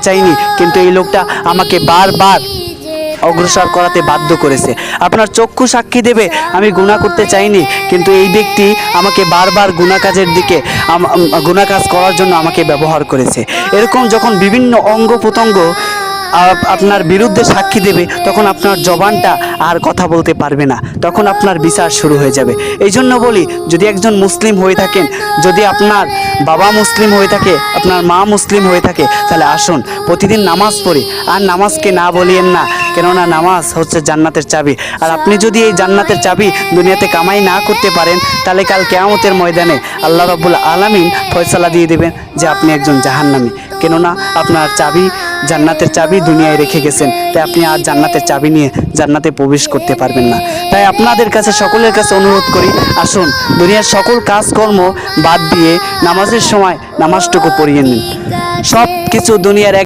চাইনি, কিন্তু এই লোকটা আমাকে বারবার অগ্রসর করাতে বাধ্য করেছে। আপনার চক্ষু সাক্ষী দেবে আমি গুনাহ করতে চাইনি, কিন্তু এই ব্যক্তি আমাকে বারবার গুনাহ কাজের দিকে গুনাহ কাজ করার জন্য আমাকে ব্যবহার করেছে। এরকম যখন বিভিন্ন অঙ্গ প্রত্যঙ্গ আপনার বিরুদ্ধে সাক্ষী দেবে, তখন আপনার জবানটা আর কথা বলতে পারবে না, তখন আপনার বিচার শুরু হয়ে যাবে। এই জন্য বলি, যদি একজন মুসলিম হয়ে থাকেন, যদি আপনার বাবা মুসলিম হয়ে থাকে, আপনার মা মুসলিম হয়ে থাকে, তাহলে আসুন প্রতিদিন নামাজ পড়ি। আর নামাজকে না বলিয়েন না, কেননা নামাজ হচ্ছে জান্নাতের চাবি। আর আপনি যদি এই জান্নাতের চাবি দুনিয়াতে কামাই না করতে পারেন, তাহলে কাল কিয়ামতের ময়দানে আল্লাহ রাব্বুল আলামিন ফয়সালা দিয়ে দেবেন যে আপনি একজন জাহান্নামী। কেননা আপনার চাবি, জান্নাতের চাবি দুনিয়ায় রেখে গেছেন, তাই আপনি আর জান্নাতের চাবি নিয়ে জান্নাতে প্রবেশ করতে পারবেন না। তাই আপনাদের কাছে, সকলের কাছে অনুরোধ করি, আসুন দুনিয়ার সকল কাজকর্ম বাদ দিয়ে নামাজের সময় নামাজটুকু পড়িয়ে নিন। সব কিছু দুনিয়ার